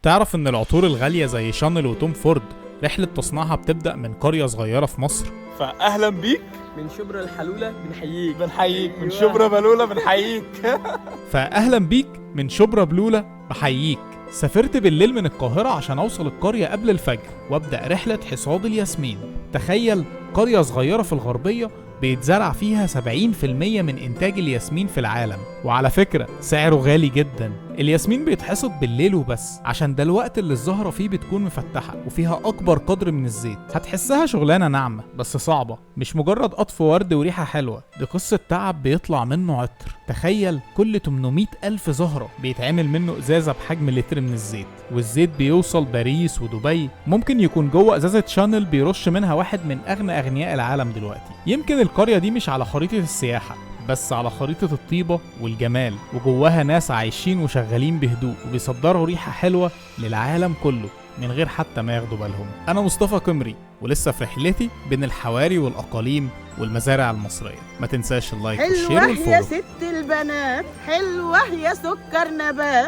تعرف ان العطور الغالية زي شانل وتوم فورد رحلة تصنيعها بتبدأ من قرية صغيرة في مصر؟ فأهلا بيك من شبرا الحلولة بنحييك من شبرا بلولة بنحييك. فأهلا بيك من شبرا بلولة بحييك. سافرت بالليل من القاهرة عشان أوصل القرية قبل الفجر وأبدأ رحلة حصاد الياسمين. تخيل، قرية صغيرة في الغربية بيتزرع فيها 70% من إنتاج الياسمين في العالم، وعلى فكرة سعره غالي جدا. الياسمين بيتحصد بالليل وبس عشان ده الوقت اللي الزهرة فيه بتكون مفتحة وفيها أكبر قدر من الزيت. هتحسها شغلانة ناعمة بس صعبة، مش مجرد قطف ورد وريحة حلوة، دي قصة تعب بيطلع منه عطر. تخيل كل 800 ألف زهرة بيتعمل منه إزازة بحجم لتر من الزيت، والزيت بيوصل باريس ودبي. ممكن يكون جوه إزازة شانل بيرش منها واحد من أغنى أغنياء العالم دلوقتي. يمكن القرية دي مش على خريطة السياحة بس على خريطة الطيبة والجمال، وجواها ناس عايشين وشغالين بهدوء وبيصدروا ريحة حلوة للعالم كله من غير حتى ما ياخدوا بالهم. أنا مصطفى كمري ولسه في رحلتي بين الحواري والأقاليم والمزارع المصرية. ما تنساش اللايك والشير حلوة والفولو. يا ست البنات، حلوة يا سكر نبات.